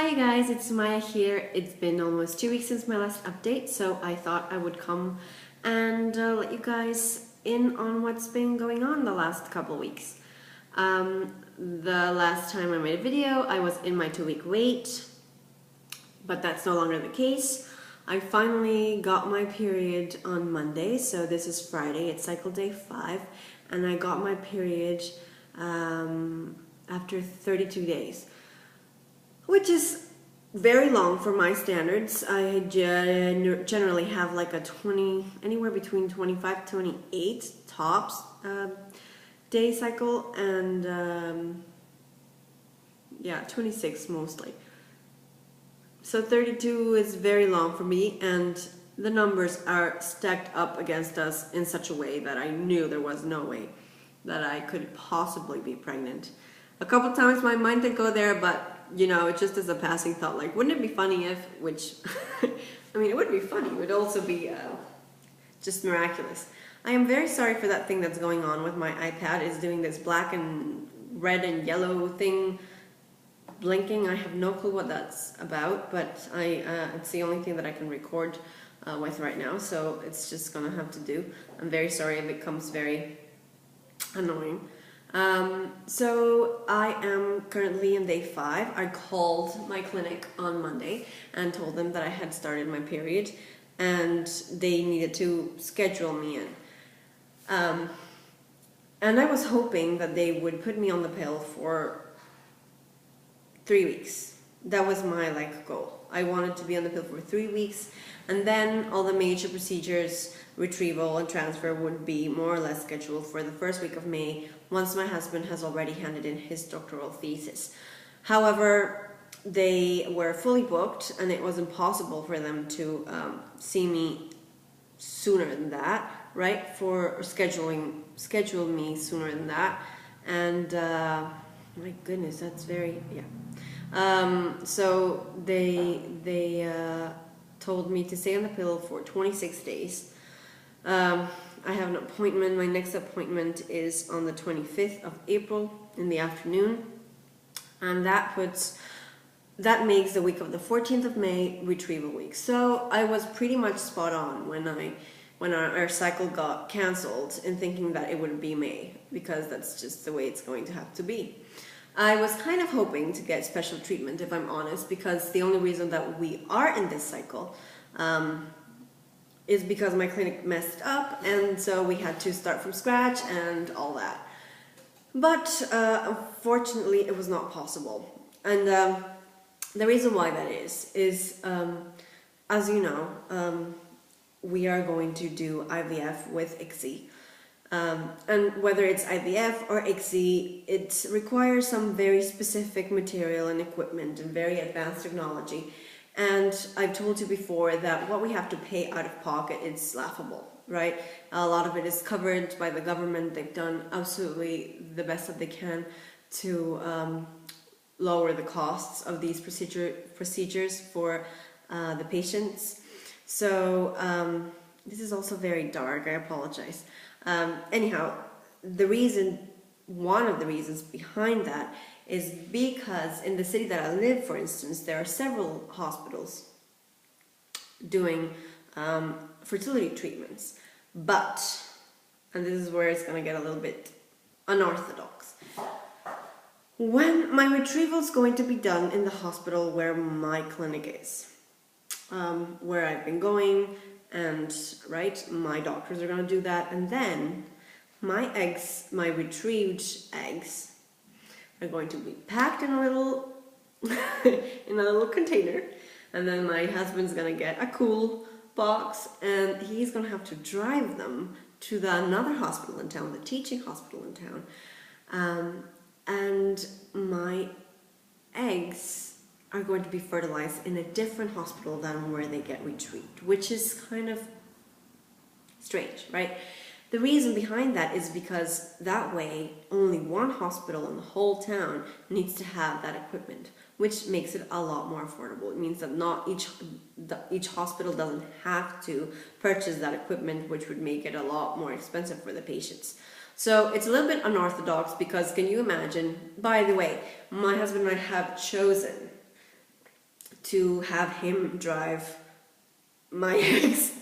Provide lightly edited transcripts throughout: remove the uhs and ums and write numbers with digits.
Hi guys, it's Maya here. It's been almost 2 weeks since my last update, so I thought I would come and let you guys in on what's been going on the last couple weeks. The last time I made a video, I was in my 2-week wait, but that's no longer the case. I finally got my period on Monday, so this is Friday, it's cycle day 5, and I got my period after 32 days. Which is very long for my standards. I generally have like a anywhere between 25 to 28 tops day cycle, and yeah, 26 mostly. So 32 is very long for me, and the numbers are stacked up against us in such a way that I knew there was no way that I could possibly be pregnant. A couple times my mind did go there, but you know, it just as a passing thought, like, wouldn't it be funny if, which, I mean, it would be funny, it would also be just miraculous. I am very sorry for that thing that's going on with my iPad. It's doing this black and red and yellow thing blinking. I have no clue what that's about, but it's the only thing that I can record with right now, so it's just gonna have to do. I'm very sorry if it becomes very annoying. So I am currently in day 5. I called my clinic on Monday and told them that I had started my period and they needed to schedule me in. And I was hoping that they would put me on the pill for 3 weeks. That was my goal. I wanted to be on the pill for 3 weeks, and then all the major procedures, retrieval and transfer, would be more or less scheduled for the first week of May, once my husband has already handed in his doctoral thesis. However, they were fully booked and it was impossible for them to see me sooner than that, right? For schedule me sooner than that. And my goodness, that's very, yeah. So they told me to stay on the pill for 26 days. I have an appointment. My next appointment is on the 25th of April in the afternoon, and that makes the week of the 14th of May retrieval week. So I was pretty much spot on when our cycle got cancelled, in thinking that it would be May, because that's just the way it's going to have to be. I was kind of hoping to get special treatment, if I'm honest, because the only reason that we are in this cycle is because my clinic messed up, and so we had to start from scratch and all that. But unfortunately it was not possible. And the reason why that is as you know, we are going to do IVF with ICSI. And whether it's IVF or ICSI, it requires some very specific material and equipment and very advanced technology. And I've told you before that what we have to pay out of pocket is laughable, right? A lot of it is covered by the government. They've done absolutely the best that they can to lower the costs of these procedures for the patients. So this is also very dark, I apologize. Anyhow, one of the reasons behind that is because in the city that I live, for instance, there are several hospitals doing fertility treatments. But, and this is where it's going to get a little bit unorthodox, when my retrieval is going to be done in the hospital where my clinic is, where I've been going, and right, my doctors are going to do that, and then my retrieved eggs are going to be packed in a little in a little container, and then my husband's gonna get a cool box, and he's gonna have to drive them to another hospital in town, the teaching hospital in town, and my eggs are going to be fertilized in a different hospital than where they get retrieved, which is kind of strange, right? The reason behind that is because that way only one hospital in the whole town needs to have that equipment, which makes it a lot more affordable. It means that not each hospital doesn't have to purchase that equipment, which would make it a lot more expensive for the patients. So it's a little bit unorthodox, because can you imagine, by the way, my husband and I have chosen to have him drive my ex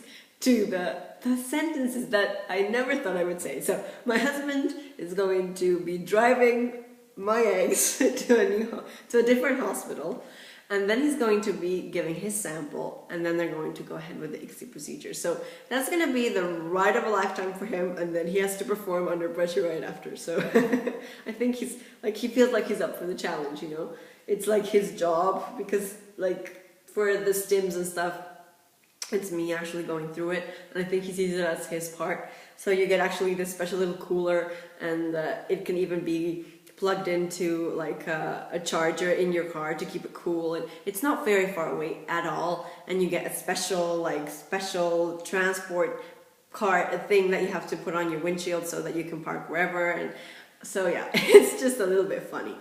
to the sentences that I never thought I would say. So my husband is going to be driving my ex to a different hospital, and then he's going to be giving his sample, and then they're going to go ahead with the ICSI procedure. So that's going to be the ride of a lifetime for him, and then he has to perform under pressure right after. So I think he feels like he's up for the challenge, you know. It's like his job, because like for the stims and stuff, it's me actually going through it, and I think he sees it as his part. So you get actually this special little cooler, and it can even be plugged into like a charger in your car to keep it cool, and it's not very far away at all, and you get a special transport car thing that you have to put on your windshield so that you can park wherever. And so yeah, it's just a little bit funny.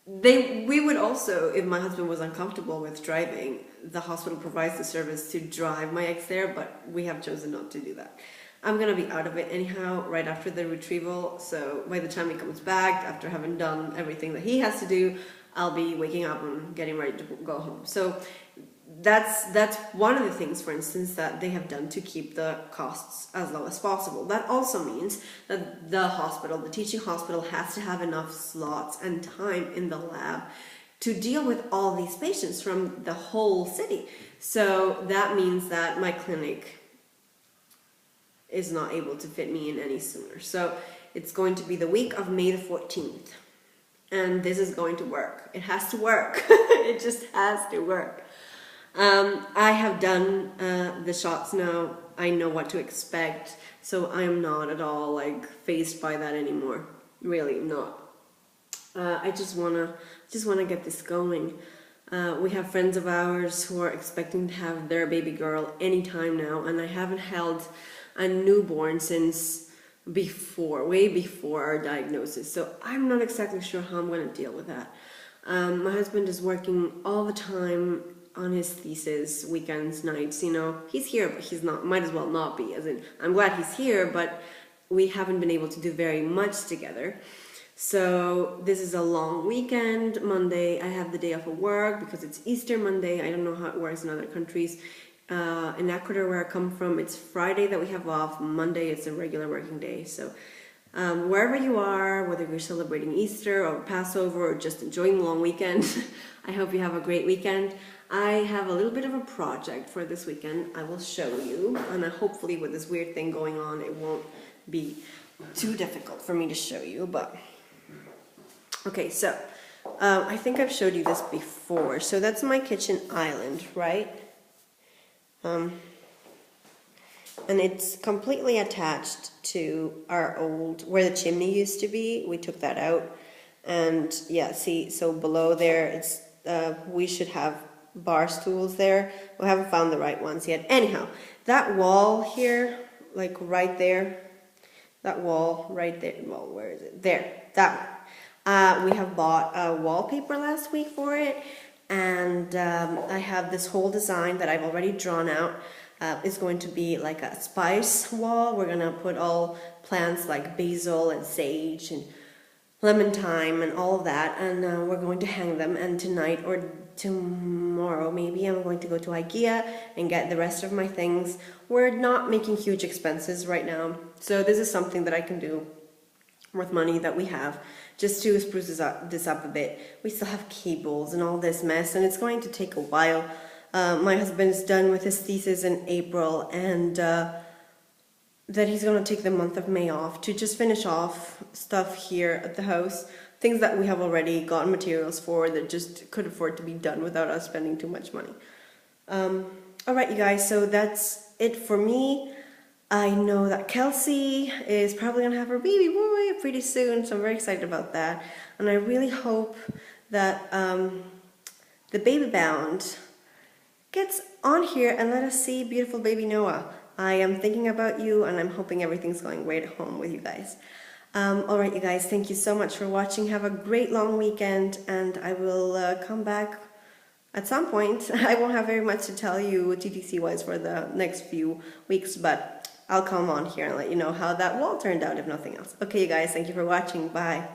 We would also, if my husband was uncomfortable with driving, the hospital provides the service to drive my ex there, but we have chosen not to do that. I'm gonna be out of it anyhow right after the retrieval, so by the time he comes back, after having done everything that he has to do, I'll be waking up and getting ready to go home. So that's one of the things, for instance, that they have done to keep the costs as low as possible. That also means that the hospital, the teaching hospital, has to have enough slots and time in the lab to deal with all these patients from the whole city. So that means that my clinic is not able to fit me in any sooner. So it's going to be the week of May the 14th. And this is going to work. It has to work. It just has to work. I have done the shots now. I know what to expect. So I'm not at all like fazed by that anymore. Really not. I just wanna get this going. We have friends of ours who are expecting to have their baby girl anytime now, and I haven't held a newborn since way before our diagnosis. So I'm not exactly sure how I'm going to deal with that. My husband is working all the time on his thesis, weekends, nights, you know. He's here, but he's not, might as well not be, as in, I'm glad he's here, but we haven't been able to do very much together. So this is a long weekend. Monday I have the day off of work because it's Easter Monday. I don't know how it works in other countries. In Ecuador, where I come from, it's Friday that we have off. Monday it's a regular working day. So wherever you are, whether you're celebrating Easter or Passover or just enjoying the long weekend, I hope you have a great weekend. I have a little bit of a project for this weekend. I will show you, and hopefully with this weird thing going on, it won't be too difficult for me to show you. But okay, so I think I've showed you this before. So that's my kitchen island, right? And it's completely attached to our old, where the chimney used to be. We took that out, and yeah, see, so below there, it's we should have bar stools there. We haven't found the right ones yet. Anyhow, that wall here, like right there, that wall right there, well, where is it? There, that one. We have bought a wallpaper last week for it, and I have this whole design that I've already drawn out. It's going to be like a spice wall. We're gonna put all plants like basil and sage and lemon thyme and all of that, and we're going to hang them. And tonight or tomorrow maybe I'm going to go to IKEA and get the rest of my things. We're not making huge expenses right now, so this is something that I can do with money that we have, just to spruce this up a bit. We still have cables and all this mess, and it's going to take a while. My husband's done with his thesis in April, and that he's going to take the month of May off to just finish off stuff here at the house, things that we have already gotten materials for that just could afford to be done without us spending too much money. Alright you guys, so that's it for me. I know that Kelsey is probably going to have her baby boy pretty soon, so I'm very excited about that. And I really hope that the baby bound gets on here and let us see beautiful baby Noah. I am thinking about you, and I'm hoping everything's going great at home with you guys. Alright you guys, thank you so much for watching. Have a great long weekend, and I will come back at some point. I won't have very much to tell you TTC wise for the next few weeks, but I'll come on here and let you know how that wall turned out, if nothing else. Okay you guys, thank you for watching. Bye.